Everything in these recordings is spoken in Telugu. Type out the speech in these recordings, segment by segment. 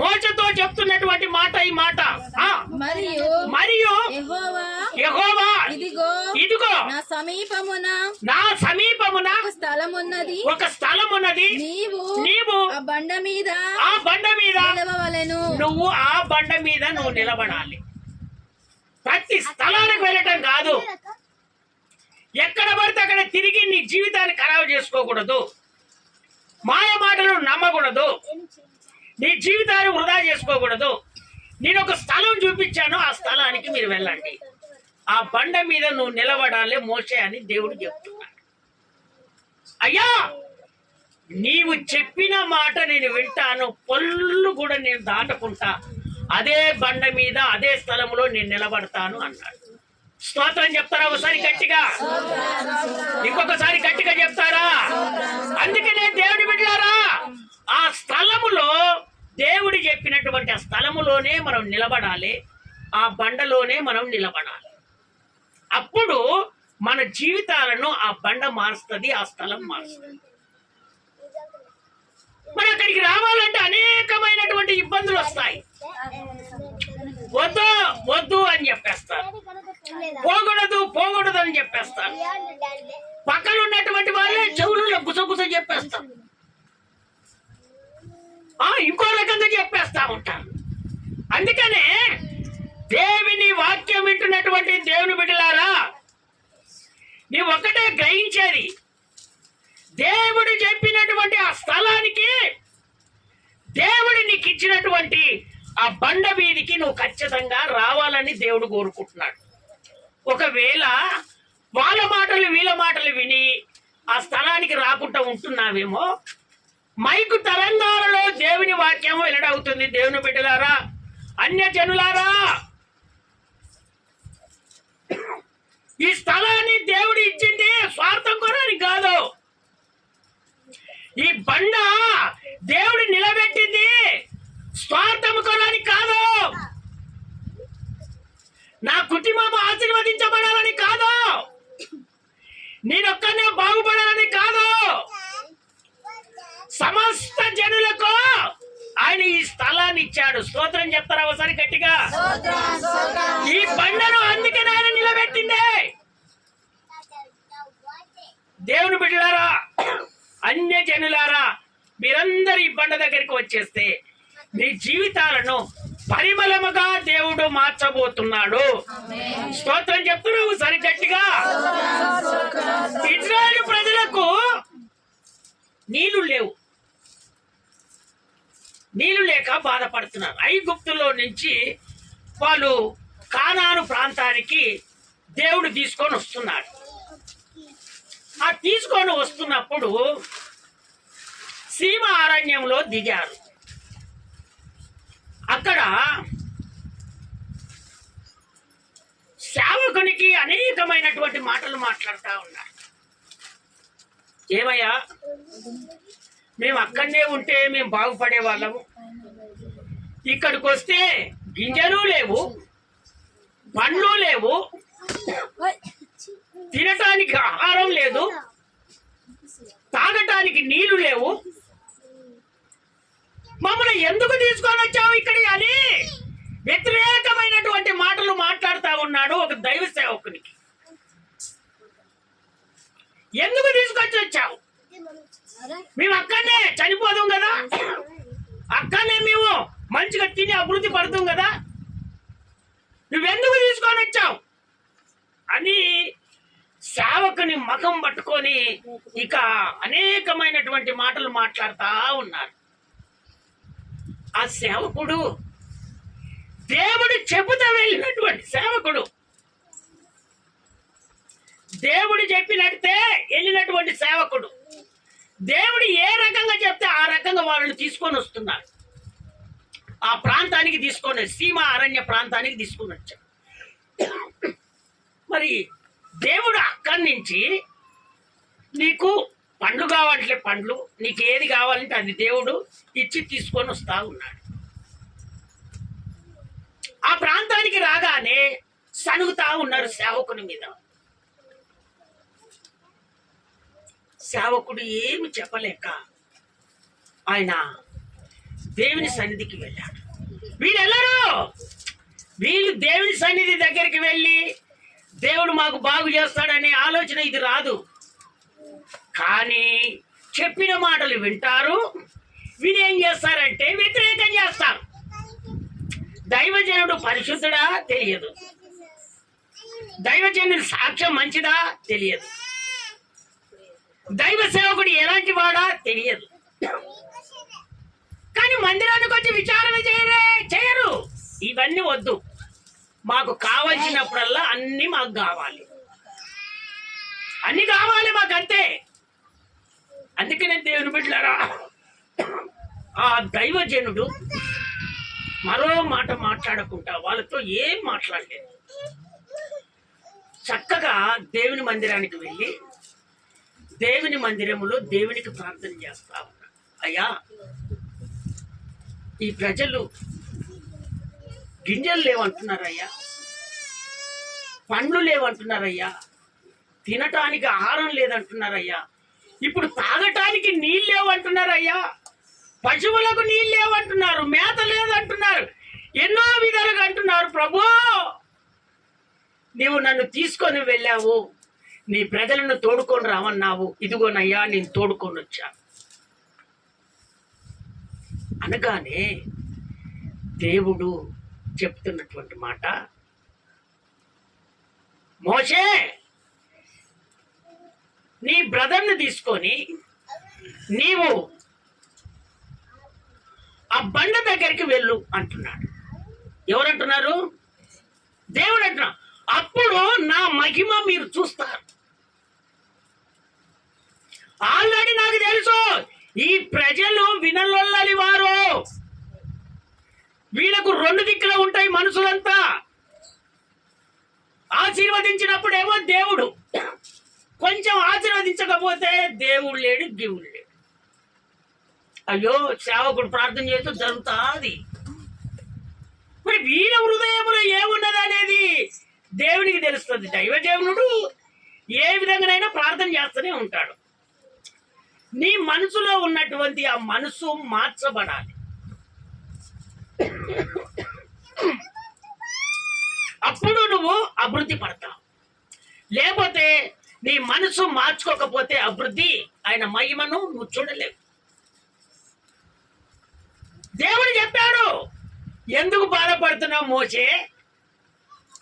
మోషతో చెప్తున్నటువంటి మాట ఈ మాట. మరియు యెహోవా ఇదిగో నా సమీపమున ఒక స్థలమున్నది, నీవు ఆ బండ మీద నిలవవలెను. నువ్వు ఆ బండ మీద నువ్వు నిలబడాలి. ప్రతి స్థలానికి వెళ్ళటం కాదు, ఎక్కడ పడితే అక్కడ తిరిగి నీ జీవితాన్ని ఖరాబు చేసుకోకూడదు, మాయ మాటలు నమ్మకూడదు, నీ జీవితాన్ని వృధా చేసుకోకూడదు. నేను ఒక స్థలం చూపించాను, ఆ స్థలానికి మీరు వెళ్ళండి, ఆ బండ మీద నువ్వు నిలబడాలి మోషే అని దేవుడు చెప్తున్నాడు. అయ్యా, నీవు చెప్పిన మాట నేను వింటాను, పొల్లు కూడా నేను దాటకుంటా, అదే బండ మీద అదే స్థలంలో నేను నిలబడతాను అన్నాడు. స్తోత్రం చెప్తారా ఒకసారి గట్టిగా? ఇంకొకసారి గట్టిగా చెప్తారా? అందుకనే దేవుడి బిడ్డలారా, ఆ స్థలములో దేవుడు చెప్పినటువంటి ఆ స్థలములోనే మనం నిలబడాలి, ఆ బండలోనే మనం నిలబడాలి. అప్పుడు మన జీవితాలను ఆ బండ మారుస్తుంది, ఆ స్థలం మారుస్తుంది. మరి అక్కడికి రావాలంటే అనేకమైనటువంటి ఇబ్బందులు వస్తాయి. వద్దు వద్దు అని చెప్పేస్తారు, పోకూడదు అని చెప్పేస్తారు. పక్కన ఉన్నటువంటి వాళ్ళే చెవులలో గుసగుస చెప్పేస్తారు, ఇంకో రకంగా చెప్పేస్తా ఉంటారు. అందుకనే దేవుని వాక్యం వింటున్నటువంటి దేవుని బిడ్డలారా, నీ ఒక్కటే గ్రహించేది, దేవుడు చెప్పినటువంటి ఆ స్థలానికి, దేవుడు నీకు ఇచ్చినటువంటి ఆ బండ వీధికి నువ్వు ఖచ్చితంగా రావాలని దేవుడు కోరుకుంటున్నాడు. ఒకవేళ వాళ్ళ మాటలు వీళ్ళ మాటలు విని ఆ స్థలానికి రాకుండా ఉంటున్నావేమో, మైకు తెలంగాణలో దేవుని వాక్యం వెల్లడవుతుంది. దేవుని బిడ్డలారా, అన్య జనులారా, ఈ స్థలాన్ని దేవుడు ఇచ్చింది స్వార్థం కొరని కాదు. ఈ బండ దేవుడు నిలబెట్టింది స్వార్థం కొరని కాదు, నా కుటుంబం ఆశీర్వదించబడాలని కాదు, నేనొక్కనే బాగుపడాలని కాదు, సమస్త జనులకు ఆయన ఈ స్థలాన్ని ఇచ్చాడు. స్తోత్రం చెప్తారా ఒకసారి గట్టిగా? ఈ బండను అందుకే ఆయన నిలబెట్టింది. దేవుని బిడ్డలారా, అన్య జనులారా, మీరందరూ ఈ బండ దగ్గరికి వచ్చేస్తే మీ జీవితాలను పరిమళముగా దేవుడు మార్చబోతున్నాడు. స్తోత్రం చెప్తున్నా ఒకసారి గట్టిగా? ఇజ్రాయేలు ప్రజలకు నీళ్లు లేవు, నీళ్లు లేక బాధపడుతున్నారు. ఐగుప్తులో నుంచి వాళ్ళు కానాను ప్రాంతానికి దేవుడు తీసుకొని వస్తున్నాడు. ఆ తీసుకొని వస్తున్నప్పుడు సీమ అరణ్యంలో దిగారు. అక్కడ సేవకునికి అనేకమైనటువంటి మాటలు మాట్లాడుతూ ఉన్నారు. ఏమయ్యా, మేము అక్కడనే ఉంటే మేము బాగుపడే వాళ్ళము, ఇక్కడికి వస్తే గింజలు లేవు, పండ్లు లేవు, తినటానికి ఆహారం లేదు, తాగటానికి నీళ్లు లేవు, మమ్మల్ని ఎందుకు తీసుకొని వచ్చావు ఇక్కడి అని వ్యతిరేకమైనటువంటి మాటలు మాట్లాడుతూ ఉన్నాడు ఒక దైవ సేవకునికి. ఎందుకు తీసుకొచ్చి వచ్చావు? మేము అక్కడనే చనిపోదాం కదా, అక్కడనే మేము మంచిగా తిని అభివృద్ధి పడతాం కదా, నువ్వెందుకు తీసుకొని వచ్చావు అని సేవకుని ముఖం పట్టుకొని ఇక అనేకమైనటువంటి మాటలు మాట్లాడుతూ ఉన్నారు. ఆ సేవకుడు దేవుడు చెబుతా వెళ్ళినటువంటి సేవకుడు, దేవుడు చెప్పినట్టే వెళ్ళినటువంటి సేవకుడు, దేవుడు ఏ రకంగా చెప్తే ఆ రకంగా వాళ్ళని తీసుకొని వస్తున్నారు. ఆ ప్రాంతానికి తీసుకొని, సీమ అరణ్య ప్రాంతానికి తీసుకొని వచ్చాడు. మరి దేవుడు అక్కడి నుంచి నీకు పండ్లు కావాలంటే పండ్లు, నీకు ఏది కావాలంటే అది దేవుడు ఇచ్చి తీసుకొని వస్తా ఉన్నాడు. ఆ ప్రాంతానికి రాగానే సనుగుతా ఉన్నారు సేవకుని మీద. సేవకుడు ఏమి చెప్పలేక ఆయన దేవుని సన్నిధికి వెళ్ళాడు. వీళ్ళు వెళ్ళరు. వీళ్ళు దేవుని సన్నిధి దగ్గరికి వెళ్ళి దేవుడు మాకు బాగు చేస్తాడనే ఆలోచన ఇది రాదు. కానీ చెప్పిన మాటలు వింటారు. వీళ్ళు ఏం చేస్తారంటే వ్యతిరేకం చేస్తారు. దైవజనుడు పరిశుద్ధుడా తెలియదు, దైవజనుడి సాక్ష్యం మంచిదా తెలియదు, దైవ సేవకుడు ఎలాంటి వాడా తెలియదు. కానీ మందిరానికి వచ్చి విచారణ చేయరు. ఇవన్నీ వద్దు, మాకు కావలసినప్పుడల్లా అన్ని మాకు కావాలి, అన్ని కావాలి మాకు అంతే. అందుకనే దేవుని బిడ్డలారా, ఆ దైవజనుడు మరో మాట మాట్లాడకుండా వాళ్ళతో ఏం మాట్లాడలేదు. చక్కగా దేవుని మందిరానికి వెళ్ళి దేవుని మందిరములో దేవునికి ప్రార్థన చేస్తా ఉన్నా. అయ్యా, ఈ ప్రజలు గింజలు లేవంటున్నారయ్యా, పండ్లు లేవంటున్నారయ్యా, తినటానికి ఆహారం లేదంటున్నారయ్యా, ఇప్పుడు తాగటానికి నీళ్ళు లేవంటున్నారయ్యా, పశువులకు నీళ్ళు లేవంటున్నారు, మేత లేదంటున్నారు, ఎన్నో విధాలుగా అంటున్నారు. ప్రభు, నీవు నన్ను తీసుకొని వెళ్ళావు, నీ ప్రజలను తోడుకొని రామన్నావు, ఇదిగోనయ్యా నేను తోడుకొని వచ్చాను అనగానే దేవుడు చెప్తున్నటువంటి మాట, మోషే నీ బ్రదర్ని తీసుకొని నీవు ఆ బండ దగ్గరికి వెళ్ళు అంటున్నాడు. ఎవరంటున్నారు? దేవుడు అంటున్నాడు. అప్పుడు నా మహిమ మీరు చూస్తారు. ఆల్రెడీ నాకు తెలుసు, ఈ ప్రజలు వినలొల్లని వారు, వీళ్ళకు రెండు దిక్కులు ఉంటాయి మనుషులంతా. ఆశీర్వదించినప్పుడేమో దేవుడు, కొంచెం ఆశీర్వదించకపోతే దేవుడు లేడు, దేవుడు లేడు. అయ్యో, సేవకుడు ప్రార్థన చేస్తూ జరుగుతుంది. మరి వీళ్ళ హృదయంలో ఏమున్నది అనేది దేవునికి తెలుస్తుంది. దైవజనుడు ఏ విధంగానైనా ప్రార్థన చేస్తూనే ఉంటాడు. నీ మనసులో ఉన్నటువంటి ఆ మనసు మార్చబడాలి. అప్పుడు నువ్వు అభివృద్ధి పడతావు. లేకపోతే నీ మనసు మార్చుకోకపోతే అభివృద్ధి, ఆయన మహిమను నువ్వు చూడలేవు. దేవుడు చెప్పాడు, ఎందుకు బాధపడుతున్నావు మోషే?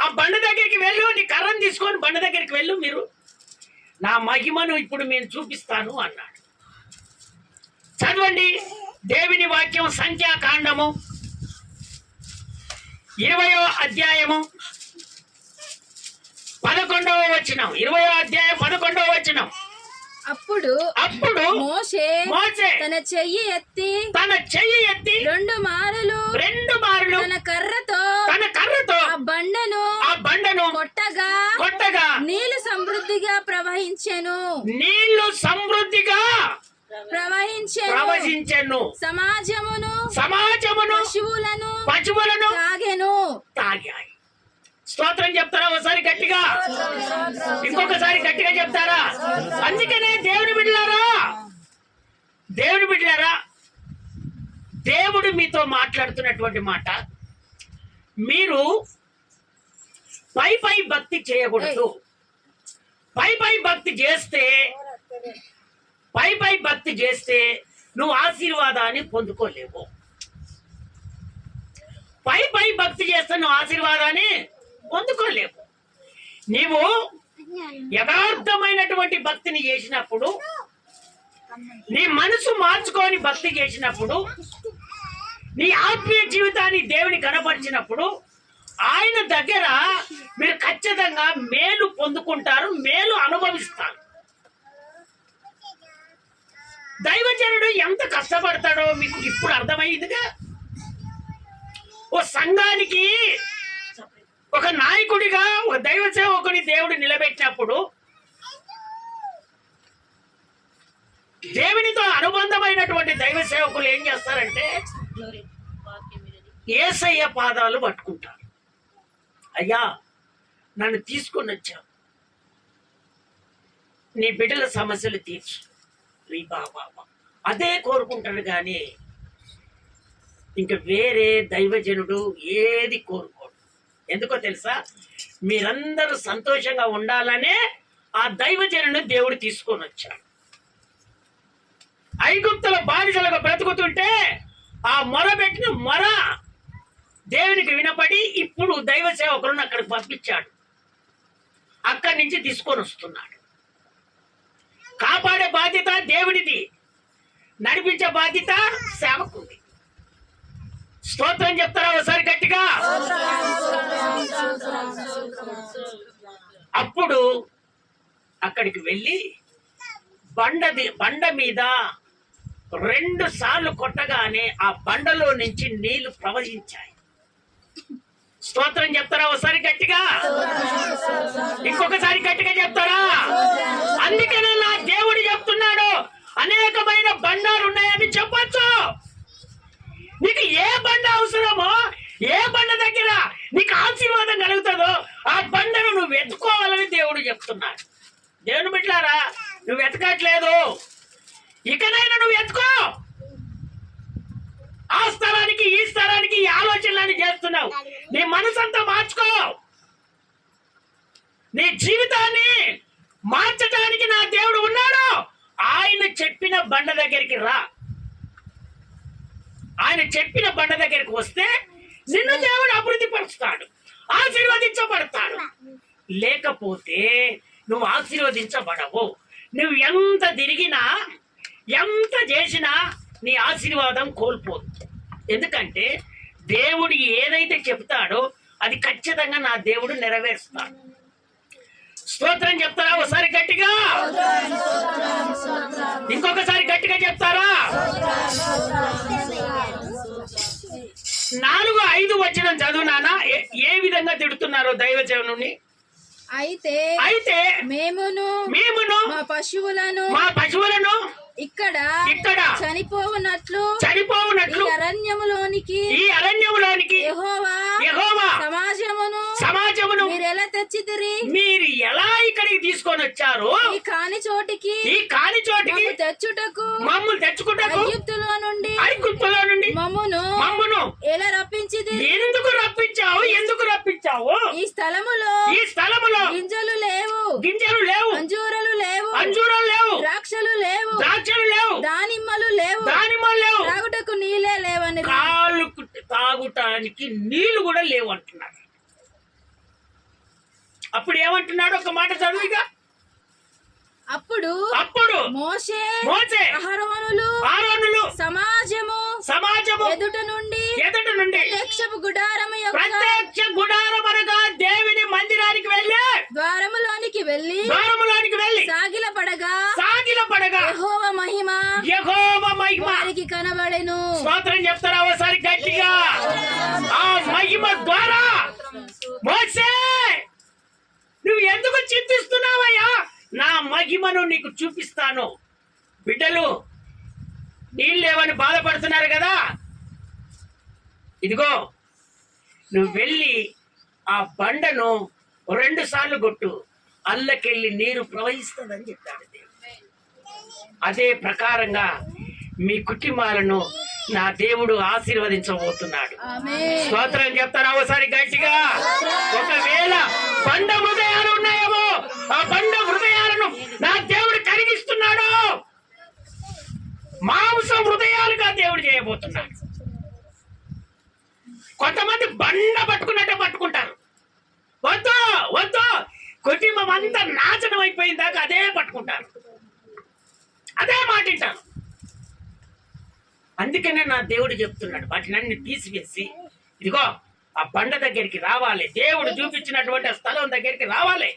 ఆ బండ దగ్గరికి వెళ్ళు, నీ కర్రను తీసుకొని బండ దగ్గరికి వెళ్ళు, మీరు నా మహిమను ఇప్పుడు నేను చూపిస్తాను అన్నాడు. చదవండి దేవుని వాక్యం, సంఖ్యాకాండము 20వ అధ్యాయము 11వ వచనం. 20వ అధ్యాయం 11వ వచనం. అప్పుడు మోషే తన చెయ్యి ఎత్తి రెండు మారులు తన కర్రతో ఆ బండను కొట్టగా నీళ్లు సమృద్ధిగా ప్రవహించెను. సమాజమును పశువులను తాగాయి. స్తోత్రం చెప్తారా ఒకసారి గట్టిగా? ఇంకొకసారి గట్టిగా చెప్తారా? అందుకనే దేవుని బిడ్డలారా, దేవుడు మీతో మాట్లాడుతున్నటువంటి మాట, మీరు పై భక్తి చేయకూడదు. పై భక్తి చేస్తే నువ్వు ఆశీర్వాదాన్ని పొందుకోలేవు. పై భక్తి చేస్తే నువ్వు ఆశీర్వాదాన్ని పొందుకోలేవు. నీవు యథార్థమైనటువంటి భక్తిని చేసినప్పుడు, నీ మనసు మార్చుకొని భక్తి చేసినప్పుడు, నీ ఆత్మీయ జీవితాన్ని దేవుని కనపరిచినప్పుడు, ఆయన దగ్గర మీరు ఖచ్చితంగా మేలు పొందుకుంటారు, మేలు అనుభవిస్తారు. దైవజనుడు ఎంత కష్టపడతాడో మీకు ఇప్పుడు అర్థమైందిగా. ఓ సంఘానికి ఒక నాయకుడిగా, ఒక దైవ సేవకుని దేవుడు నిలబెట్టినప్పుడు, దేవునితో అనుబంధమైనటువంటి దైవ సేవకులు ఏం చేస్తారంటే యేసయ్య పాదాలు పట్టుకుంటారు. అయ్యా, నన్ను తీసుకొని వచ్చావు, నీ బిడ్డల సమస్యలు తీర్చు, నీ బాబా అదే కోరుకుంటాడు. కానీ ఇంక వేరే దైవజనుడు ఏది కోరుకోడు. ఎందుకో తెలుసా? మీరందరూ సంతోషంగా ఉండాలనే ఆ దైవజనుడు దేవుడు తీసుకొని వచ్చాడు. ఐగుప్తుల బానిసలుగా బ్రతుకుతుంటే ఆ మొరబెట్టిన మొర దేవునికి వినపడి ఇప్పుడు దైవ సేవకులను అక్కడికి పంపించాడు. అక్కడి నుంచి తీసుకొని వస్తున్నాడు. కాపాడే బాధ్యత దేవుడిది, నడిపించే బాధ్యత సేవకుడి. స్తోత్రం చెప్తారా ఒకసారి గట్టిగా? అప్పుడు అక్కడికి వెళ్ళి బండ మీద 2 సార్లు కొట్టగానే ఆ బండలో నుంచి నీళ్లు ప్రవహించాయి. స్తోత్రం చెప్తారా ఒకసారి గట్టిగా? ఇంకొకసారి గట్టిగా చెప్తారా? అందుకనే నా దేవుడు చెప్తున్నాడు, అనేకమైన బండాలు ఉన్నాయని చెప్పొచ్చు. నీకు ఏ బండ అవసరమో, ఏ బండ దగ్గర నీకు ఆశీర్వాదం కలుగుతుందో ఆ బండను నువ్వు వెతుకోవాలని దేవుడు చెప్తున్నాడు. దేవుని బిడ్డలారా, నువ్వు వెతకట్లేదు, ఇకనైనా నువ్వు వెతుకో. ఆ స్థలానికి ఈ స్థలానికి ఈ ఆలోచనలని చేస్తున్నావు. నీ మనసంతా మార్చుకో. నీ జీవితాన్ని మార్చడానికి నా దేవుడు ఉన్నాడు. ఆయన చెప్పిన బండ దగ్గరికి రా. ఆయన చెప్పిన బండ దగ్గరికి వస్తే నిన్ను దేవుడు అభివృద్ధి పరుస్తాడు, ఆశీర్వదించబడతాడు. లేకపోతే నువ్వు ఆశీర్వదించబడవు. నువ్వు ఎంత తిరిగినా, ఎంత చేసినా నీ ఆశీర్వాదం కోల్పోదు. ఎందుకంటే దేవుడు ఏదైతే చెప్తాడో అది ఖచ్చితంగా నా దేవుడు నెరవేరుస్తాడు. స్తోత్రం చెప్తారా ఒకసారి గట్టిగా? ఇంకొకసారి గట్టిగా చెప్తారా? 4-5 వచనం చదువు నాన్న. ఏ విధంగా తిడుతున్నారో దైవజనుని. అయితే మేమును మా పశువులను ఇక్కడ చనిపోవునట్లు ఈ అరణ్యములోనికి యెహోవా సమాజమును మీరు ఎలా ఇక్కడికి తీసుకొని వచ్చారు? ఈ కాని చోటికి మమ్మల్ని తెచ్చుకుంటకు ఐగుప్తులో నుండి మమ్మును ఎలా రప్పించిది? ఎందుకు రప్పించావు? ఈ స్థలములో గింజలు లేవు, అంజూరాలు లేవు, ద్రాక్షలు లేవు, దానిమ్మలు లేవు, త్రాగుటకు నీళ్ళే లేవని. కాళ్ళు తాగుటానికి నీళ్లు కూడా లేవు అంటున్నాడు. అప్పుడు ఏమంటున్నాడు? ఒక మాట చదువుగా. అప్పుడు మోషే అహరోనులు సమాజము ఎదుట నుండి ప్రత్యక్ష గుడారము అనగా దేవుని మందిరానికి వెళ్ళి ద్వారములోనికి వెళ్ళి సాగిలపడగా యెహోవా మహిమ వారికి కనబడెను. స్తోత్రం చెప్తారా ఒకసారి గట్టిగా? ఆ మహిమ ద్వారా మోషే, నువ్వు ఎందుకు చింతిస్తున్నావయ్యా? నా మహిమను నీకు చూపిస్తాను. బిడ్డలు నీళ్ళేమని బాధపడుతున్నారు కదా, ఇదిగో నువ్వు వెళ్ళి ఆ బండను 2 సార్లు కొట్టు, అల్లకెళ్ళి నీరు ప్రవహిస్తుందని చెప్పాడు దేవుడు. అదే ప్రకారంగా మీ కుటుంబాలను నా దేవుడు ఆశీర్వదించబోతున్నాడు. స్తోత్రం చెప్తారా ఒకసారి గట్టిగా? ఒకవేళ బండ హృదయాలు ఉన్నాయేమో, ఆ బండ హృదయాలను నా దేవుడు కరిగిస్తున్నాడు. మాంసం హృదయాలుగా దేవుడు చేయబోతున్నాడు. కొంతమంది బండ పట్టుకున్నట్టే పట్టుకుంటారు. వద్దు కుటుంబం అంతా నాశనం అయిపోయిన దాకా అదే పట్టుకుంటారు, అదే మాటింటారు. అందుకనే నా దేవుడు చెప్తున్నాడు, వాటిని అన్ని తీసివేసి ఇదిగో ఆ బండ దగ్గరికి రావాలి, దేవుడు చూపించినటువంటి ఆ స్థలం దగ్గరికి రావాలి.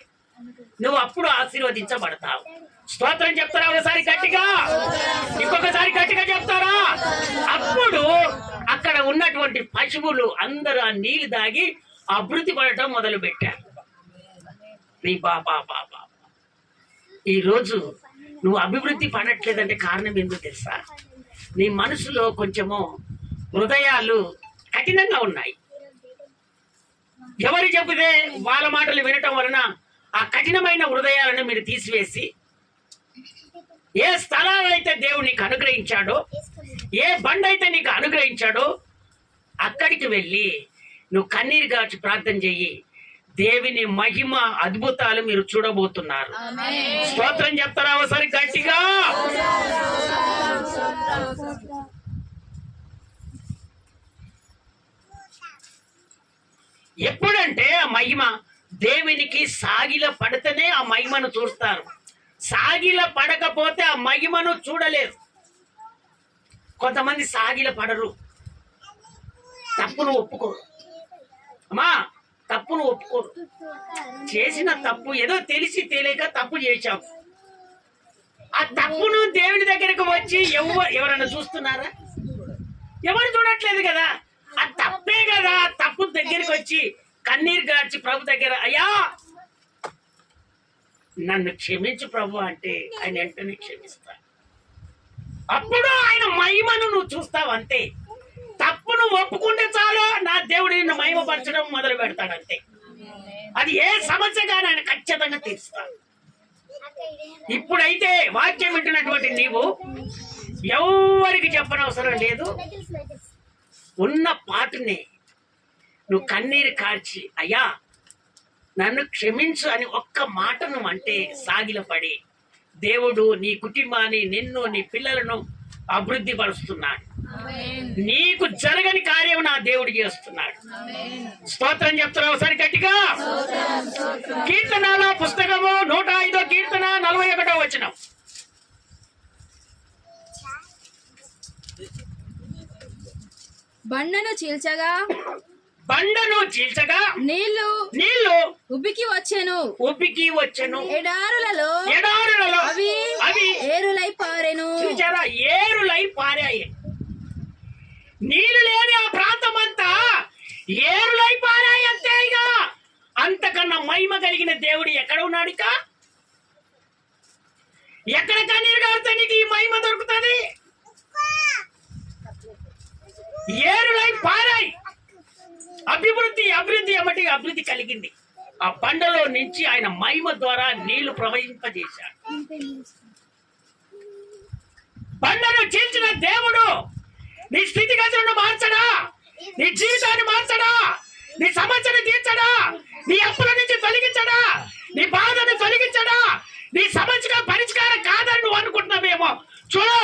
నువ్వు అప్పుడు ఆశీర్వదించబడతావు. స్తోత్రం చెప్తారా ఒకసారి గట్టిగా? ఇంకొకసారి గట్టిగా చెప్తారా? అప్పుడు అక్కడ ఉన్నటువంటి పశువులు అందరూ ఆ నీళ్లు తాగి అభివృద్ధి పడటం మొదలు పెట్టారు. ఈరోజు నువ్వు అభివృద్ధి పడట్లేదంటే కారణం ఎందుకు తెలుసా? నీ మనసులో కొంచెము హృదయాలు కఠినంగా ఉన్నాయి. ఎవరు చెబితే వాళ్ళ మాటలు వినటం వలన ఆ కఠినమైన హృదయాలను మీరు తీసివేసి, ఏ స్థలాలైతే దేవుడు నీకు అనుగ్రహించాడో, ఏ బండ అయితే నీకు అనుగ్రహించాడో అక్కడికి వెళ్ళి నువ్వు కన్నీరు గార్చి ప్రార్థన చెయ్యి. దేవుని మహిమ అద్భుతాలు మీరు చూడబోతున్నారు. స్తోత్రం చెప్తారా ఒకసారి గట్టిగా? ఎప్పుడంటే ఆ మహిమ దేవునికి సాగిల పడితేనే ఆ మహిమను చూస్తారు. సాగిల పడకపోతే ఆ మహిమను చూడలేరు. కొంతమంది సాగిల పడరు, తప్పును ఒప్పుకోరు. అమ్మా, తప్పును ఒప్పుకోరు. చేసిన తప్పు ఏదో తెలిసి తెలియక తప్పు చేశాం. ఆ తప్పును దేవుని దగ్గరకు వచ్చి ఎవరన్నా చూస్తున్నారా? ఎవరు చూడట్లేదు కదా. ఆ తప్పే కదా. ఆ తప్పు దగ్గరికి వచ్చి కన్నీరు గార్చి ప్రభు దగ్గర, అయ్యా నన్ను క్షమించు ప్రభు అంటే ఆయన వెంటనే క్షమిస్తాడు. అప్పుడు ఆయన మహిమను నువ్వు చూస్తావు. అంతే. తప్పును ఒప్పుకుంటే చాలు, నా దేవుడు నిన్ను మహిమపరచడం మొదలు పెడతాడు. అంతే. అది ఏ సమస్యగానే ఆయన ఖచ్చితంగా తీరుస్తాడు. ఇప్పుడైతే వాక్యం వింటున్నటువంటి నీవు ఎవరికి చెప్పనవసరం లేదు. ఉన్న పాటనే నువ్వు కన్నీరు కార్చి, అయ్యా నన్ను క్షమించు అని ఒక్క మాట నువ్వు అంటే సాగిలపడి దేవుడు నీ కుటుంబాన్ని, నిన్ను, నీ పిల్లలను అభివృద్ధి పరుస్తున్నాడు. నీకు జరగని కార్యం నా దేవుడు చేస్తున్నాడు. స్తోత్రం చెప్తున్నా ఒకసారి గట్టిగా? కీర్తనాల పుస్తకము 105వ కీర్తన 41వ వచనం. బండను చీల్చగా నీళ్లు ఉబ్బికి వచ్చెను. ఎడారులలో అవి ఏరులై పారెను. చూచారా? ఏరులై పారాయి. నీళ్లు లేని ఆ ప్రాంతం అంతా ఏరులై పారాయి. అంతే. ఇక అంతకన్నా మహిమ కలిగిన దేవుడు ఎక్కడ ఉన్నాడు? ఇక ఎక్కడ కన్నీరు కాడితే నీకు ఈ మహిమ దొరుకుతుంది? ఏరులై పారాయి. అభివృద్ధి అమ్మటి అభివృద్ధి కలిగింది. ఆ బండలో నుంచి ఆయన మహిమ ద్వారా నీళ్లు ప్రవహింపజేశాడు. బండను చీల్చిన దేవుడు నీ స్థితిగతులను మార్చడా? నీ జీవితాన్ని మార్చడా? నీ సమస్యను తీర్చడా? నీ అప్పుల నుంచి తొలగించడా? నీ బాధను తొలగించడా? నీ సమస్యగా పరిష్కారం కాదని నువ్వు అనుకుంటున్నావేమో. చూడు,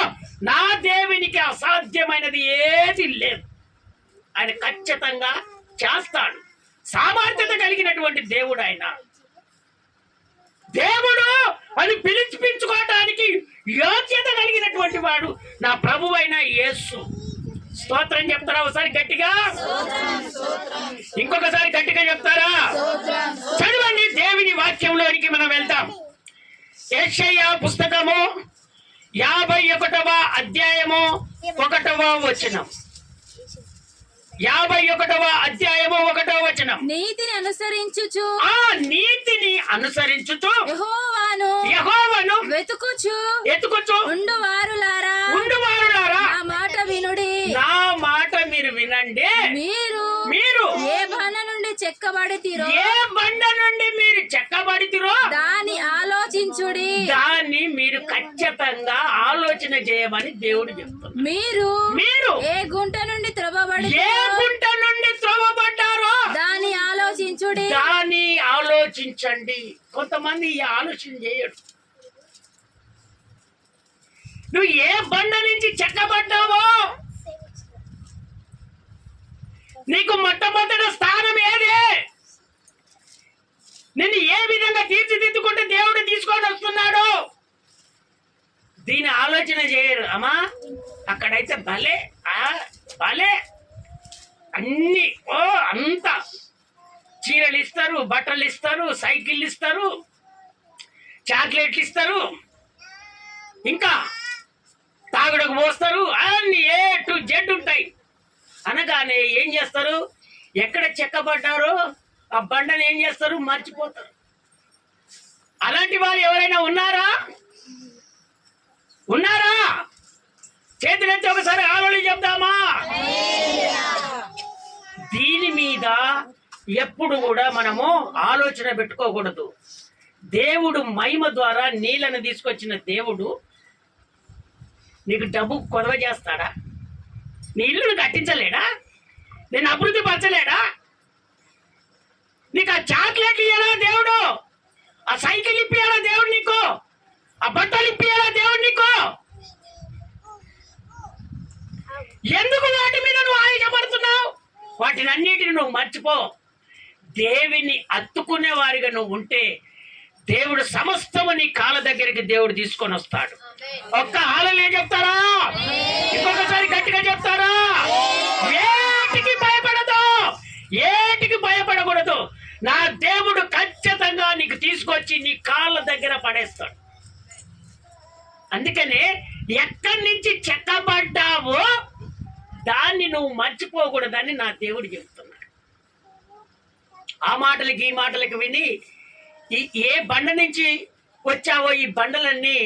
నా దేవునికి అసాధ్యమైనది ఏది లేదు. ఆయన ఖచ్చితంగా చేస్తాడు. సామర్థ్యత కలిగినటువంటి దేవుడు ఆయన. దేవుడు అని పిలిపించుకోవడానికి యోగ్యత కలిగినటువంటి వాడు నా ప్రభు అయిన యేసు. స్తోత్రం చెప్తారా ఒకసారి గట్టిగా? ఇంకొకసారి గట్టిగా చెప్తారా? చదవండి. దేవుని వాక్యంలోనికి మనం వెళ్తాం. యెషయా పుస్తకము 51వ అధ్యాయము 1వ వచనం. 51వ అధ్యాయము 1వ వచనం. నీతిని అనుసరించుచు యెహోవాను వెతుకుచు ఉండువారులారా నా మాట మీరు వినండి. మీరు ఏ బండ నుండి చెక్కబడితిరో దాన్ని ఆలోచించుడి. దాన్ని మీరు ఖచ్చితంగా ఆలోచన చేయమని దేవుడు చెప్తున్నారు. మీరు ఏ గుంట నుండి త్రోవబడ్డారో దాన్ని ఆలోచించుడి. దాన్ని ఆలోచించండి. కొంతమంది ఈ ఆలోచన చేయడు. నువ్వు ఏ బండ నుంచి చెక్కబడ్డావో, నీకు మొట్టమొదటి స్థానం ఏది? నిన్ను ఏ విధంగా తీర్చిదిద్దుకుంటే దేవుడు తీసుకొని వస్తున్నాడు, దీని ఆలోచన చేయరు. అమ్మా, అక్కడైతే భలే అన్ని అంత చీరలు ఇస్తారు, బట్టలు ఇస్తారు, సైకిళ్ళు ఇస్తారు, చాక్లెట్లు ఇస్తారు, ఇంకా తాగుడుకు పోస్తారు, అన్ని A to Z ఉంటాయి. అనగానే ఏం చేస్తారు? ఎక్కడ చెక్కబడ్డారో ఆ బండను ఏం చేస్తారు? మర్చిపోతారు. అలాంటి వాళ్ళు ఎవరైనా ఉన్నారా? చేతులెత్తి ఒకసారి ఆలోచన చెప్దామా? దీని మీద ఎప్పుడు కూడా మనము ఆలోచన పెట్టుకోకూడదు. దేవుడు మహిమ ద్వారా నీళ్ళను తీసుకొచ్చిన దేవుడు నీకు డబ్బు కొదవ చేస్తాడా? నీ ఇల్లును కట్టించలేడా? నేను అభివృద్ధి పరచలేడా? నీకు ఆ చాక్లెట్ ఇయ్యాలా దేవుడు? ఆ సైకిల్ ఇప్పియాలా దేవుడు నీకు? ఆ బట్టలు ఇప్పియాలా దేవుడు నీకు? ఎందుకు వాటి మీద నువ్వు ఆయుధపడుతున్నావు? వాటిని అన్నిటిని నువ్వు మర్చిపో. దేవిని అత్తుకునే వారిగా నువ్వు ఉంటే దేవుడు సమస్తము నీ కాళ్ళ దగ్గరికి దేవుడు తీసుకొని వస్తాడు. ఒక్క హాలలే చెప్తారా? ఇంకొకసారి గట్టిగా చెప్తారా? ఏటికి భయపడదు, ఏటికి భయపడకూడదు. నా దేవుడు ఖచ్చితంగా నీకు తీసుకొచ్చి నీ కాళ్ళ దగ్గర పడేస్తాడు. అందుకనే ఎక్కడి నుంచి చెక్కబడ్డావో దాన్ని నువ్వు మర్చిపోకూడదని నా దేవుడు చెప్తున్నాడు. ఆ మాటలకి ఈ మాటలకి విని ఏ బండ నుంచి వచ్చావో ఈ బండలన్నీ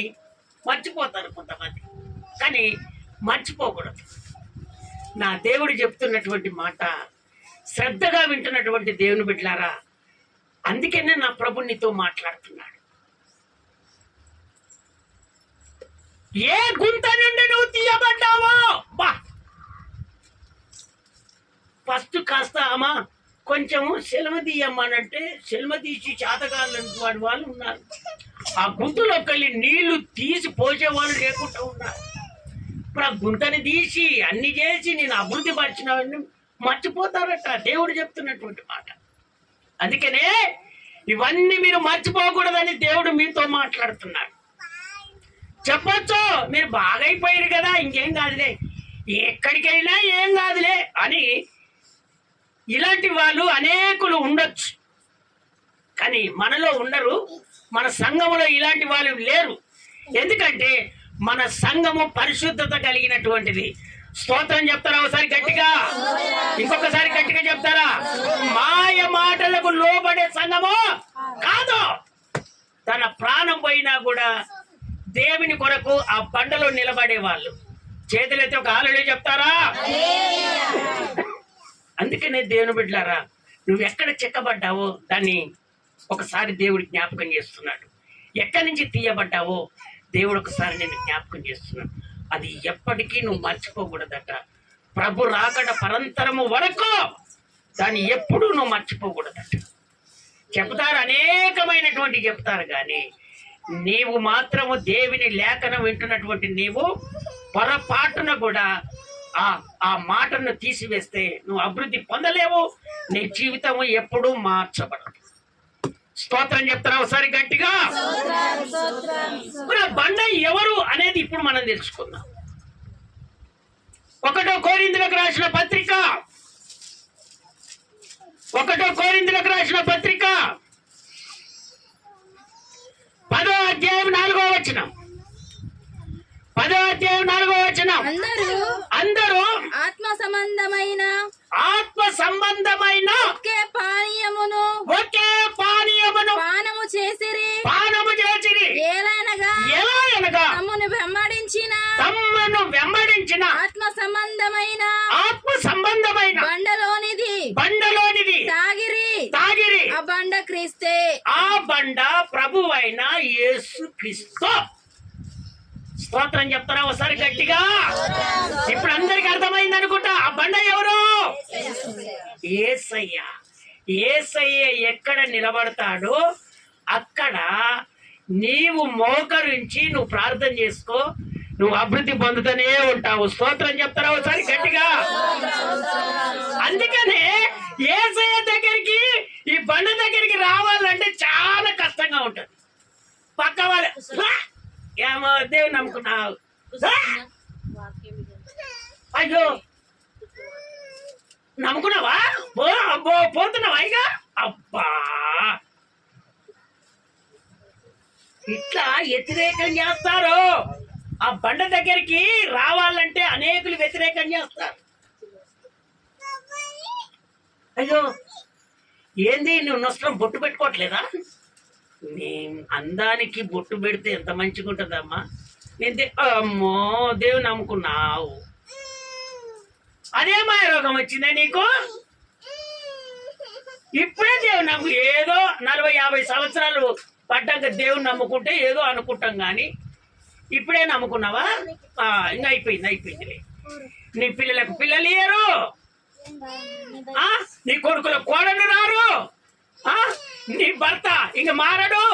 మర్చిపోతారు కొంతమంది, కానీ మర్చిపోకూడదు. నా దేవుడు చెప్తున్నటువంటి మాట శ్రద్ధగా వింటున్నటువంటి దేవుని బిడ్డలారా, అందుకనే నా ప్రభు నీతో మాట్లాడుతున్నాడు. ఏ గుంత నుండి నువ్వు తీయబడ్డావో బా ఫస్ట్ కాస్త అమ్మా కొంచెం సెలవు తీయమ్మానంటే సెలవు తీసి చేతగాళ్ళని వాళ్ళు ఉన్నారు. ఆ గుంతలోకి వెళ్ళి నీళ్లు తీసి పోసేవాళ్ళు లేకుండా ఉన్నారు. ఇప్పుడు ఆ గుంతని తీసి అన్ని చేసి నేను అభివృద్ధి పరిచినవన్నీ మర్చిపోతారట దేవుడు చెప్తున్నటువంటి మాట. అందుకనే ఇవన్నీ మీరు మర్చిపోకూడదని దేవుడు మీతో మాట్లాడుతున్నాడు. చెప్పొచ్చు మీరు బాగైపోయారు కదా, ఇంకేం కాదులే, ఎక్కడికి వెళ్ళినా ఏం కాదులే అని ఇలాంటి వాళ్ళు అనేకులు ఉండొచ్చు, కానీ మనలో ఉండరు. మన సంఘములో ఇలాంటి వాళ్ళు లేరు. ఎందుకంటే మన సంఘము పరిశుద్ధత కలిగినటువంటిది. స్తోత్రం చెప్తారా ఒకసారి గట్టిగా? ఇంకొకసారి గట్టిగా చెప్తారా? మాయ మాటలకు లోబడే సంఘము కాదు. తన ప్రాణం పోయినా కూడా దేవుని కొరకు ఆ బండలో నిలబడే వాళ్ళు. చేతులైతే ఒక హల్లెలూయా చెప్తారా? అందుకనే దేవుని బిడ్డలారా, నువ్వు ఎక్కడ చెక్కబడ్డావో దాన్ని ఒకసారి దేవుడు జ్ఞాపకం చేస్తున్నాడు. ఎక్కడి నుంచి తీయబడ్డావో దేవుడు ఒకసారి నేను జ్ఞాపకం చేస్తున్నాడు. అది ఎప్పటికీ నువ్వు మర్చిపోకూడదట. ప్రభు రాకడ పరంతరము వరకు దాన్ని ఎప్పుడూ నువ్వు మర్చిపోకూడదట. చెప్తారు, అనేకమైనటువంటి చెప్తారు, కానీ నీవు మాత్రము దేవుని లేఖనం వింటున్నటువంటి నీవు పొరపాటున కూడా ఆ మాటను తీసివేస్తే నువ్వు అభివృద్ధి పొందలేవు. నీ జీవితము ఎప్పుడూ మార్చబడదు. స్తోత్రం చెప్తారా ఒకసారి గట్టిగా? బండ ఎవరు అనేది ఇప్పుడు మనం తెలుసుకుందాం. 1 కొరింథీయులకు రాసిన పత్రిక 10వ అధ్యాయం 4వ వచనం. అందరూ ఆత్మ సంబంధమైన ఒకే పానీయమును పానము చేసిరి. ఎలాగనగా తమ్మును వెంబడించిన ఆత్మ సంబంధమైన బండలోనిది తాగిరి. ఆ బండ క్రీస్తే. ఆ బండ ప్రభువైన యేసుక్రీస్తు. స్తోత్రం చెప్తారా ఒకసారి గట్టిగా? ఇప్పుడు అందరికి అర్థమైంది అనుకుంటా. ఆ బండ ఎవరు? యేసయ్య. యేసయ్య ఎక్కడ నిలబడతాడో అక్కడ నీవు మోకరించి నువ్వు ప్రార్థన చేసుకో, నువ్వు అభివృద్ధి పొందుతూనే ఉంటావు. స్తోత్రం చెప్తారా ఒకసారి గట్టిగా? అందుకనే యేసయ్య దగ్గరికి, ఈ బండ దగ్గరికి రావాలంటే చాలా కష్టంగా ఉంటుంది. పక్క వాళ్ళు ఏమో దేవుని నమ్ముకున్నావు, అయ్యో నమ్ముకున్నావా, పోతున్నావా ఇక, అబ్బా ఇట్లా వ్యతిరేకం చేస్తారు. ఆ బండ దగ్గరికి రావాలంటే అనేకులు వ్యతిరేకం చేస్తారు. అయ్యో ఏంది నువ్వు నష్టం బొట్టు పెట్టుకోవట్లేదా? నేను అందానికి బొట్టు పెడితే ఎంత మంచిగా ఉంటుందమ్మా. నేను అమ్మో దేవుని నమ్ముకున్నావు, అదే మాయ రోగం వచ్చిందా నీకు? ఇప్పుడే దేవుని నమ్ము. ఏదో 40-50 సంవత్సరాలు పడ్డాక దేవుని నమ్ముకుంటే ఏదో అనుకుంటాం, కానీ ఇప్పుడే నమ్ముకున్నావా? ఇంకా అయిపోయింది. నీ పిల్లలకు పిల్లలు ఇయ్యరు, నీ కొడుకుల కోడలు రారు, నీ భర్త ఇంక మారడు,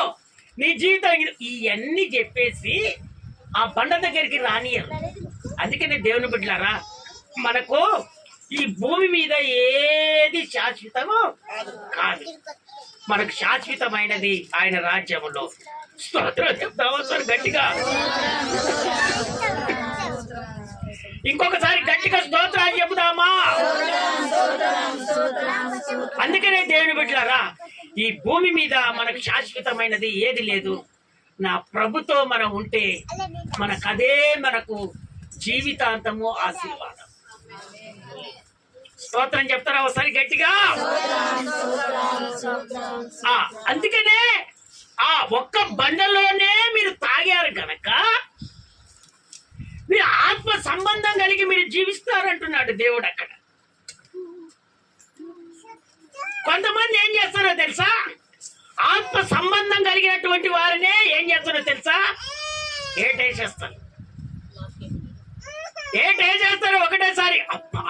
నీ జీవితం ఇవన్నీ చెప్పేసి ఆ బండ దగ్గరికి రానియరు. అందుకనే దేవుని బిడ్డలారా, మనకు ఈ భూమి మీద ఏది శాశ్వతమో కాదు, మనకు శాశ్వతమైనది ఆయన రాజ్యంలో. స్తోత్రం చెప్తావా సార్ గట్టిగా? ఇంకొకసారి గట్టిగా స్తోత్రాలు చెబుదామా? అందుకనే దేవుని బిడ్డలారా, ఈ భూమి మీద మనకు శాశ్వతమైనది ఏది లేదు. నా ప్రభుతో మనం ఉంటే మనకదే మనకు జీవితాంతము ఆశీర్వాదం. స్తోత్రం చెప్తారా ఒకసారి గట్టిగా? అందుకనే ఆ ఒక్క బండలోనే మీరు తాగారు గనక మీరు ఆత్మ సంబంధం కలిగి మీరు జీవిస్తారంటున్నాడు దేవుడు అక్కడ. కొంతమంది ఏం చేస్తారో తెలుసా? ఆత్మ సంబంధం కలిగినటువంటి వారినే ఏం చేస్తారో తెలుసా? ఏటేసేస్తారు. ఏటేసేస్తారు ఒకటేసారి. అబ్బా,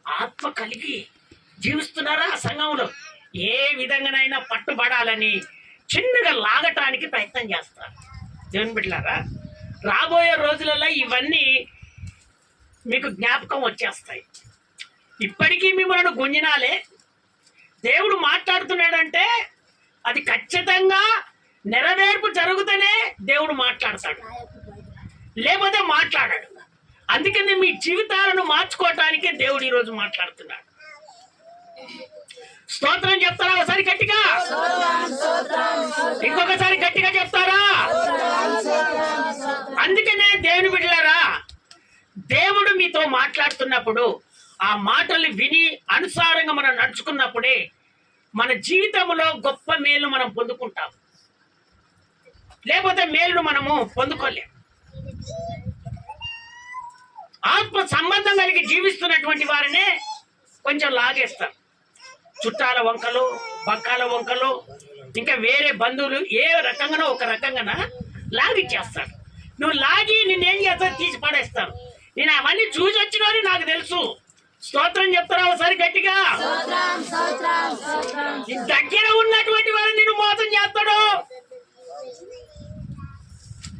ఆత్మ కలిగి జీవిస్తున్నారా సంఘంలో? ఏ విధంగానైనా పట్టుబడాలని చిన్నగా లాగటానికి ప్రయత్నం చేస్తారు. దేవుని బిడ్డలారా, రాబోయే రోజులలో ఇవన్నీ మీకు జ్ఞాపకం వచ్చేస్తాయి. ఇప్పటికీ మిమ్మల్ని గుంజినాలే. దేవుడు మాట్లాడుతున్నాడంటే అది ఖచ్చితంగా నెరవేర్పు జరుగుతూనే దేవుడు మాట్లాడతాడు, లేకపోతే మాట్లాడాడు. అందుకని మీ జీవితాలను మార్చుకోవటానికే దేవుడు ఈరోజు మాట్లాడుతున్నాడు. స్తోత్రం చెప్తారా ఒకసారి గట్టిగా? ఇంకొకసారి గట్టిగా చెప్తారా? అందుకనే దేవుని బిడ్డలారా, దేవుడు మీతో మాట్లాడుతున్నప్పుడు ఆ మాటలు విని అనుసారంగా మనం నడుచుకున్నప్పుడే మన జీవితంలో గొప్ప మేలు మనం పొందుకుంటాం, లేకపోతే మేలును మనము పొందుకోలేం. ఆత్మ సంబంధం కలిగి జీవిస్తున్నటువంటి వారినే కొంచెం లాగేస్తారు. చుట్టాల వంకలు, పక్కాల వంకలు, ఇంకా వేరే బంధువులు ఏ రకంగానో ఒక రకంగా లాగిచ్చేస్తాడు. నువ్వు లాగి నిన్నేం చేస్తావు? తీసి పడేస్తావు. నేను అవన్నీ చూసి వచ్చినని నాకు తెలుసు. స్తోత్రం చెప్తారా ఒకసారి గట్టిగా? దగ్గర ఉన్నటువంటి వారిని నిన్ను మోసం చేస్తాడు.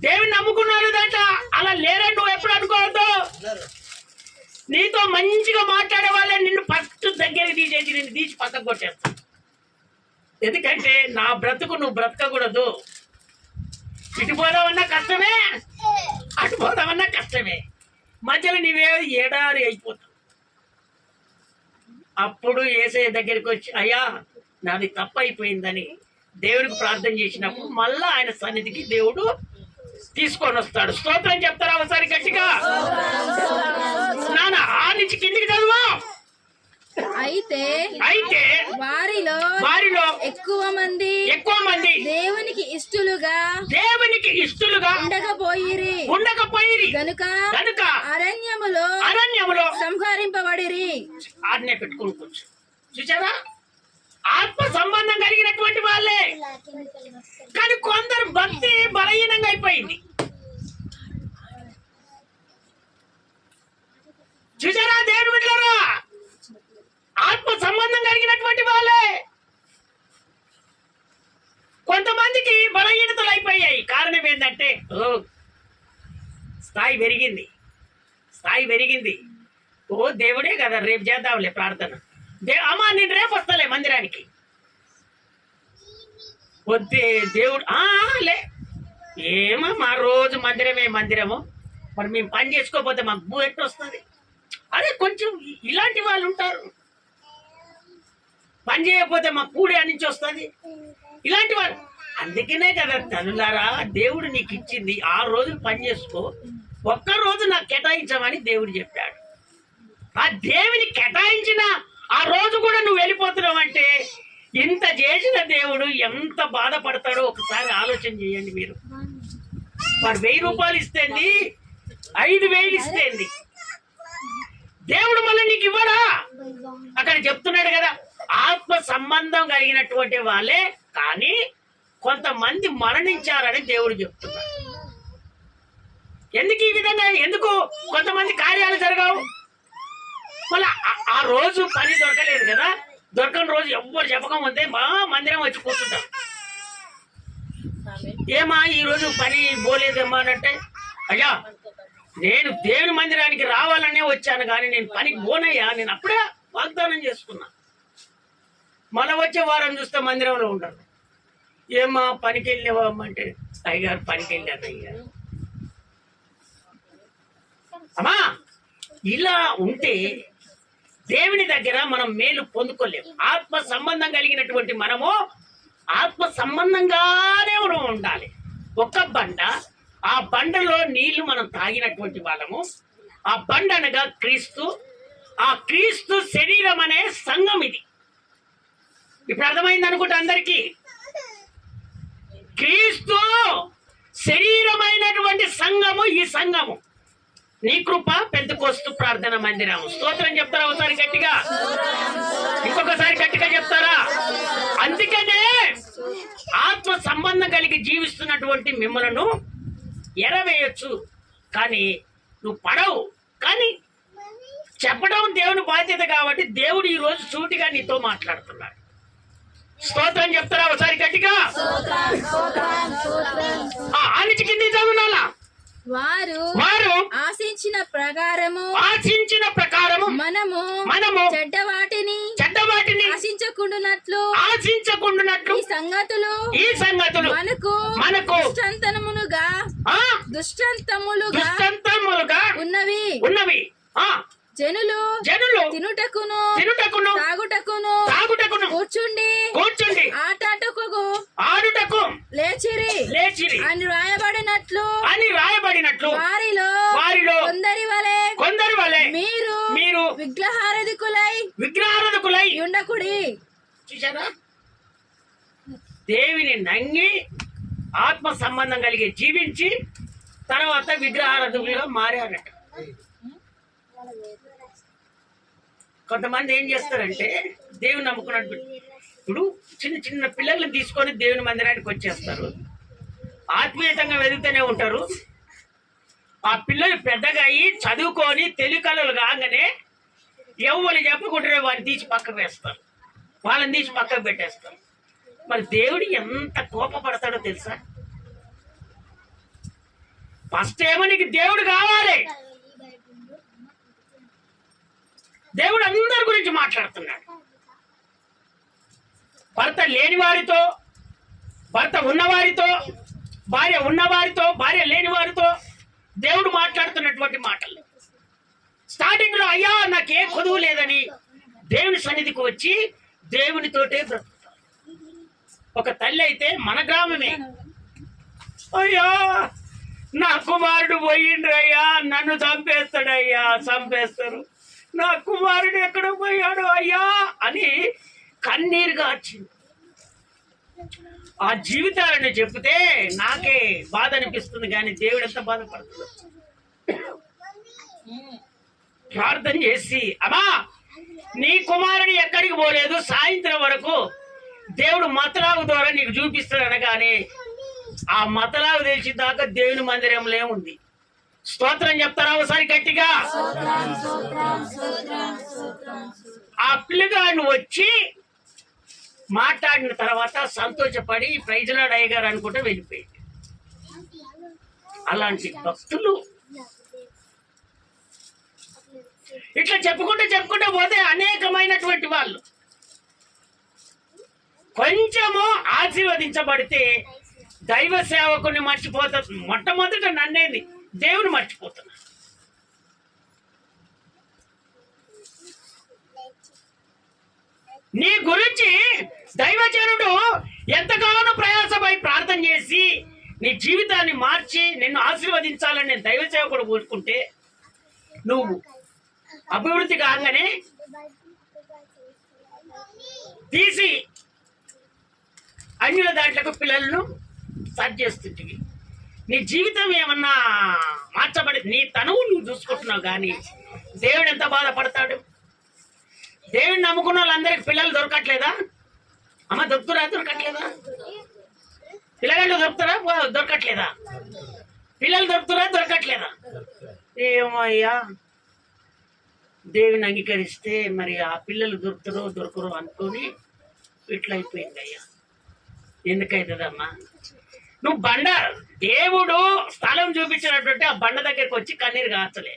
దేవుని నమ్ముకున్నారు దాంట అలా లేరని నువ్వు ఎప్పుడు అనుకోవద్దు. నీతో మంచిగా మాట్లాడే వాళ్ళే నిన్ను ఫస్ట్ దగ్గరికి తీసేసి నిన్ను తీసి పక్కకు కొట్టేస్తాను. ఎందుకంటే నా బ్రతుకు నువ్వు బ్రతకకూడదు. ఇటు పోదామన్నా కష్టమే, అటు పోదామన్నా కష్టమే. మధ్యలో నీవే ఏడారి అయిపోతావు. అప్పుడు యేసయ్య దగ్గరికి వచ్చి, అయ్యా నాది తప్పు అయిపోయిందని దేవుడికి ప్రార్థన చేసినప్పుడు మళ్ళా ఆయన సన్నిధికి దేవుడు తీసుకొని వస్తాడు. స్తోత్రం చెప్తారా ఒకసారి గట్టిగా? నాన్న ఆ నుంచి కిందికి చదువు. అయితే వారిలో ఎక్కువ మంది దేవునికి ఇష్టలుగా ఉండకపోయిరి గనుక అరణ్యములో సంహరింపబడిరి. ఆజ్ఞ పెట్టుకోవచ్చు. చూసారా? ఆత్మ సంబంధం కలిగినటువంటి వాళ్ళే, కానీ కొందరు భక్తి బలహీనంగా అయిపోయింది. చూసారా దేవుని బిడ్డలారా? ఆత్మ సంబంధం కలిగినటువంటి వాళ్ళే కొంతమందికి బలహీనతలు అయిపోయాయి. కారణం ఏంటంటే స్థాయి పెరిగింది. ఓ దేవుడే కదా, రేపు చేద్దాంలే ప్రార్థన. అమ్మా నేను రేపు వస్తాలే మందిరానికి. వద్దే దేవుడు లే ఏమో మా రోజు మందిరము, మరి మేము పని చేసుకోకపోతే మాకు భూ ఎట్టు వస్తుంది? అదే కొంచెం ఇలాంటి వాళ్ళు ఉంటారు. పని చేయకపోతే మాకు కూడి నుంచి వస్తుంది, ఇలాంటి వాళ్ళు. అందుకనే కదా తనులారా, దేవుడు నీకు ఇచ్చింది 6 రోజులు పని చేసుకో, ఒక్క రోజు నాకు కేటాయించమని దేవుడు చెప్పాడు. ఆ దేవుని కేటాయించిన ఆ రోజు కూడా నువ్వు వెళ్ళిపోతున్నావు అంటే ఇంత చేసిన దేవుడు ఎంత బాధపడతాడో ఒకసారి ఆలోచన చేయండి మీరు. వాడు 1000 రూపాయలు ఇస్తేంది, 5000 ఇస్తేంది, దేవుడు మళ్ళీ నీకు ఇవ్వడా? అక్కడ చెప్తున్నాడు కదా, ఆత్మ సంబంధం కలిగినటువంటి వాళ్ళే, కానీ కొంతమంది మరణించారని దేవుడు చెప్తున్నాడు. ఎందుకు ఈ విధంగా? ఎందుకు కొంతమంది కార్యాలు జరగవు? మళ్ళీ ఆ రోజు పని దొరకలేదు కదా, దొరకని రోజు ఎవ్వరు చెప్పకం ఉంటే మా మందిరం వచ్చి కూర్చుంటాం. ఏమా ఈ రోజు పని పోలేదేమా అంటే, అయ్యా నేను దేవుని మందిరానికి రావాలనే వచ్చాను కానీ నేను పనికి పోనయ్యా, నేను అప్పుడే వాగ్దానం చేసుకున్నా. మళ్ళీ వచ్చే వారం చూస్తే మందిరంలో ఉండరు. ఏమా పనికి వెళ్ళేవామంటే, అయ్యగారు పనికి వెళ్ళాను అయ్యా. అమ్మా ఇలా ఉంటే దేవుని దగ్గర మనం మేలు పొందుకోలేము. ఆత్మ సంబంధం కలిగినటువంటి మనము ఆత్మ సంబంధంగానే మనం ఉండాలి. ఒక బండ, ఆ బండలో నీళ్లు మనం తాగినటువంటి వాళ్ళము. ఆ బండ అనగా క్రీస్తు. ఆ క్రీస్తు శరీరం అనే సంఘం ఇది. ఇప్పుడు అర్థమైంది అనుకుంటా అందరికీ. క్రీస్తు శరీరమైనటువంటి సంఘము ఈ సంఘము. నీ కృప పెంతెకోస్తు ప్రార్థన మందిరం. స్తోత్రం చెప్తారా ఒకసారి గట్టిగా? ఇంకొకసారి గట్టిగా చెప్తారా? అందుకనే ఆత్మ సంబంధం కలిగి జీవిస్తున్నటువంటి మిమ్మలను ఎరవేయచ్చు, కానీ నువ్వు పడవు. కానీ చెప్పడం దేవుని బాధ్యత కాబట్టి దేవుడు ఈ రోజు సూటిగా నీతో మాట్లాడుతున్నాడు. స్తోత్రం చెప్తారా ఒకసారి గట్టిగా? ఆనిచి కింది చదువునాలా? వారు ఆశించిన ప్రకారము మనము చెడ్డవాటిని ఆశించకుండునట్లు ఈ సంగతులు మనకు దృష్టాంతములుగా ఉన్నవి. జనులు తినుటకును తాగుటకును కూర్చుండి ఆడుటకు లేచిరి అని రాయబడినట్లు వారిలో కొందరి వలె మీరు విగ్రహారాధకులై ఉండకుడి. చూసారా? దేవిని నంగి ఆత్మ సంబంధం కలిగి జీవించి తర్వాత విగ్రహారాధకులుగా మారారట. కొంతమంది ఏం చేస్తారంటే దేవుని నమ్ముకున్నట్టు ఇప్పుడు చిన్న చిన్న పిల్లల్ని తీసుకొని దేవుని మందిరానికి వచ్చేస్తారు. ఆత్మీయతంగా వెతుకుతూనే ఉంటారు. ఆ పిల్లలు పెద్దగా అయ్యి చదువుకొని తెలివికళలు కాగానే ఎవరు చెప్పుకుంటారో వారిని తీసి పక్కకు వేస్తారు, వాళ్ళని తీసి పక్కకు పెట్టేస్తారు. మరి దేవుడు ఎంత కోపపడతాడో తెలుసా? ఫస్ట్ ఏమో నీకు దేవుడు కావాలి. దేవుడు అందరి గురించి మాట్లాడుతున్నాడు. భర్త లేని వారితో, భర్త ఉన్నవారితో, భార్య ఉన్నవారితో, భార్య లేని వారితో దేవుడు మాట్లాడుతున్నటువంటి మాటలు. స్టార్టింగ్ లో అయ్యా నాకే కొదువు లేదని దేవుని సన్నిధికి వచ్చి దేవునితోటే బ్రతుకుతారు. ఒక తల్లి అయితే మన గ్రామమే, అయ్యా నా కుమారుడు పోయిండ్రయ్యా, నన్ను చంపేస్తారు, నా కుమారుడు ఎక్కడ పోయాడు అయ్యా అని కన్నీరుగా వచ్చింది. ఆ జీవితాలను చెప్తే నాకే బాధ అనిపిస్తుంది, కానీ దేవుడు ఎంత బాధపడుతుంది. ప్రార్థన చేసి అమ్మా నీ కుమారుడు ఎక్కడికి పోలేదు, సాయంత్రం వరకు దేవుడు మతలాగు ద్వారా నీకు చూపిస్తాడు అనగానే ఆ మతలాగు తెలిసిన దాకా దేవుని మందిరంలో ఉంది. స్తోత్రం చెప్తారా ఒకసారి గట్టిగా? ఆ పిల్లగాడిని వచ్చి మాట్లాడిన తర్వాత సంతోషపడి ప్రైజ్లాడ్ అయ్యగారు అనుకుంటే వెళ్ళిపోయింది. అలాంటి భక్తులు ఇట్లా చెప్పుకుంటే పోతే అనేకమైనటువంటి వాళ్ళు కొంచెము ఆశీర్వదించబడితే దైవ సేవకుని మర్చిపోతారు. మొట్టమొదట నన్నేది దేవుని మర్చిపోతున్నా. నీ గురించి దైవజనుడు ఎంతగానో ప్రయాసపై ప్రార్థన చేసి నీ జీవితాన్ని మార్చి నిన్ను ఆశీర్వదించాలని నేను దైవ సేవకుడు కోరుకుంటే నువ్వు అభివృద్ధి కాగానే తీసి అన్యుల దాంట్లకు పిల్లలను సర్చ్ చేస్తుంటివి. నీ జీవితం ఏమన్నా మార్చబడి నీ తనువు నువ్వు చూసుకుంటున్నావు, కానీ దేవుడు ఎంత బాధపడతాడు. దేవుడిని నమ్ముకున్న వాళ్ళందరికి పిల్లలు దొరకట్లేదా? అమ్మ దొరకట్లేదా? పిల్లగాళ్ళు దొరకట్లేదా? పిల్లలు దొరకట్లేదా? ఏమయ్యా దేవుని అంగీకరిస్తే మరి ఆ పిల్లలు దొరుకుతారో దొరకరో అనుకొని ఇట్లా అయిపోయింది అయ్యా. ఎందుకైతుందమ్మా? నువ్వు బండ దేవుడు స్థలం చూపించినటువంటి ఆ బండ దగ్గరికి వచ్చి కన్నీరు కాచలే.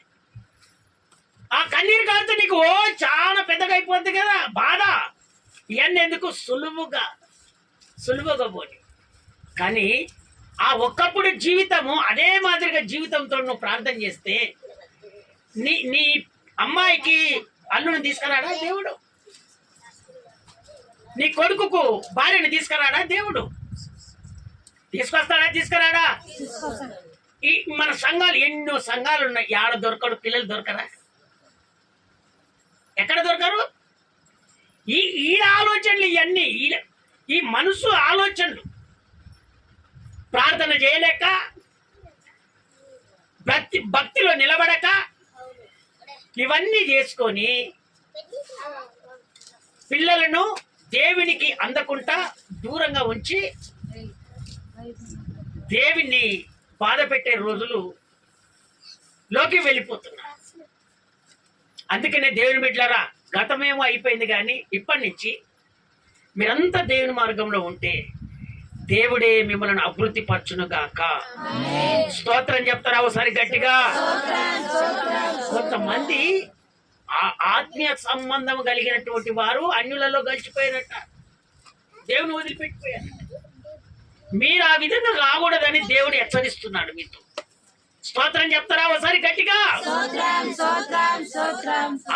ఆ కన్నీరు కాస్తే నీకు చాలా పెద్దగా అయిపోద్ది కదా బాధ. ఇవన్నీ ఎందుకు? సులువుగా పోని. కానీ ఆ ఒక్కప్పుడు జీవితము అదే మాదిరిగా జీవితంతో నువ్వు ప్రార్థన చేస్తే నీ అమ్మాయికి అల్లుని తీసుకురాడా దేవుడు? నీ కొడుకుకు భార్యని తీసుకురాడా దేవుడు? తీసుకొస్తాడా తీసుకురాడా? ఈ మన సంఘాలు ఎన్నో సంఘాలు ఉన్నాయి, ఆడ దొరకడు, పిల్లలు దొరకరా? ఎక్కడ దొరకరు? ఈ ఆలోచనలు ఇవన్నీ ఈ మనసు ఆలోచనలు ప్రార్థన చేయలేక భక్తిలో నిలబడక ఇవన్నీ చేసుకొని పిల్లలను దేవునికి అందకుండా దూరంగా ఉంచి దేవుణ్ణి బాధ పెట్టే రోజులు లోకి వెళ్ళిపోతున్నారు. అందుకనే దేవుని బిడ్డలారా, గతమేమో అయిపోయింది, కానీ ఇప్పటి నుంచి మీరంతా దేవుని మార్గంలో ఉంటే దేవుడే మిమ్మల్ని అభివృద్ధి పరచును గాక. స్తోత్రం చెప్తారా ఒకసారి గట్టిగా? కొంతమంది ఆత్మీయ సంబంధం కలిగినటువంటి వారు అన్యులలో గడిచిపోయినట్ట, దేవుని వదిలిపెట్టిపోయారు. మీరు ఆ విధంగా రాకూడదని దేవుడు హెచ్చరిస్తున్నాడు మీతో. స్తోత్రం చెప్తారా ఒకసారి గట్టిగా?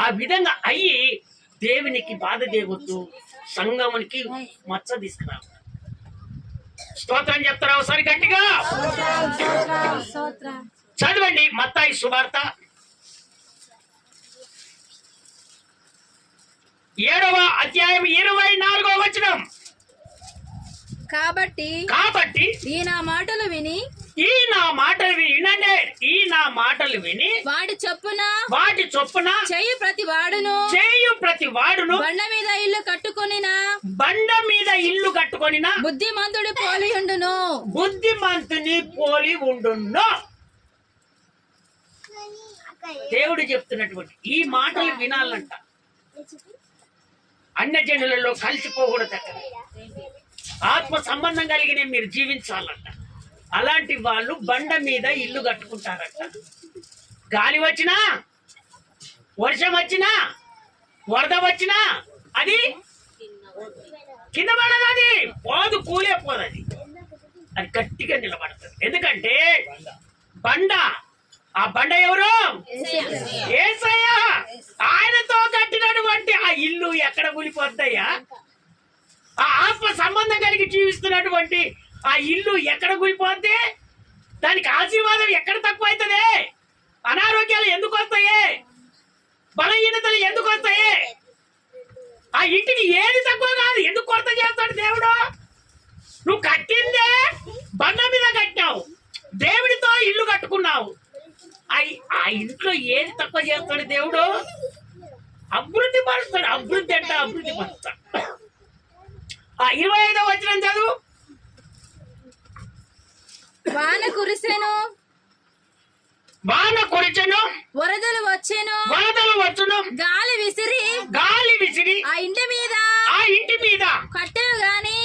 ఆ విధంగా అయ్యి దేవునికి బాధ దేవద్దు, సంగమునికి మచ్చ తీసుకురా. స్తోత్రం చెప్తారా ఒకసారి గట్టిగా? చదవండి మత్తాయి సువార్త 7వ అధ్యాయం 24వ వచనం. కాబట్టి ఈ నా మాటలు విని వాటి చొప్పున చేయు ప్రతి వాడును బండ మీద ఇల్లు కట్టుకొనిన బుద్ధిమంతుని పోలి ఉండును. దేవుడు చెప్తున్నటువంటి ఈ మాటలు వినాలంట. అన్యజనులలో కలిసిపోకూడదు, ఆత్మ సంబంధం కలిగిన మీరు జీవించాలంట. అలాంటి వాళ్ళు బండ మీద ఇల్లు కట్టుకుంటారంట. గాలి వచ్చినా, వర్షం వచ్చినా, వరద వచ్చినా అది కింద పడదు, అది పోదు, కూలే పోదు, అది గట్టిగా నిలబడుతుంది. ఎందుకంటే ఆ బండ ఎవరు? యేసయ్య. ఆయనతో కట్టినటువంటి ఆ ఇల్లు ఎక్కడ కూలిపోద్దయ్యా? ఆ ఆత్మ సంబంధం కలిగి జీవిస్తున్నటువంటి ఆ ఇల్లు ఎక్కడ కూలిపోద్ది? దానికి ఆశీర్వాదం ఎక్కడ తక్కువ అవుతుంది? అనారోగ్యాలు ఎందుకు వస్తాయి? బలహీనతలు ఎందుకు వస్తాయి? ఆ ఇంటికి ఏది తక్కువ కాదు. ఎందుకు కొరత చేస్తాడు దేవుడు? నువ్వు కట్టిందే బండ మీద కట్టావు, దేవుడితో ఇల్లు కట్టుకున్నావు. ఆ ఇంట్లో ఏది తక్కువ చేస్తాడు దేవుడు? అభివృద్ధి పరుస్తాడు. అభివృద్ధి అంటే అభివృద్ధి పరుస్తాడు. 25వ వచనం చదువు. వాన కురిసెను, వరదలు వచ్చెను, గాలి విసిరి ఆ ఇంటి మీద కొట్టెను గాని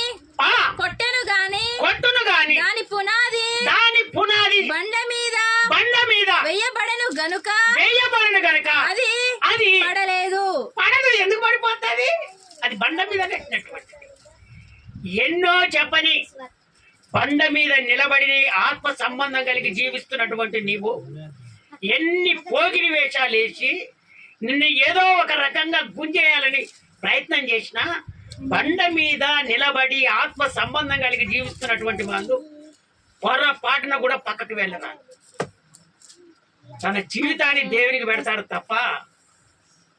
దాని పునాది బండ మీద వేయబడను గనుక అది పడలేదు. ఎందుకు పడిపోతుంది? అది బండ మీద కట్టినటువంటి. ఎన్నో చెప్పని బండ మీద నిలబడి ఆత్మ సంబంధం కలిగి జీవిస్తున్నటువంటి నీవు ఎన్ని పోగిరి వేషాలు వేసి నిన్ను ఏదో ఒక రకంగా గుంజేయాలని ప్రయత్నం చేసినా బండ మీద నిలబడి ఆత్మ సంబంధం కలిగి జీవిస్తున్నటువంటి వాళ్ళు పొరపాటున కూడా పక్కకు వెళ్ళరాదు. తన జీవితాన్ని దేవునికి పెడతాడు తప్ప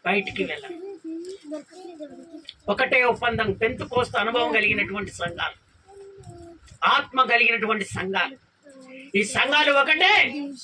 బయటికి వెళ్ళరు. ఒకటే ఒప్పందం, పెంతుకోస్తు అనుభవం కలిగినటువంటి సంఘాలు, ఆత్మ కలిగినటువంటి సంఘాలు. ఈ సంఘాలు ఒకటే.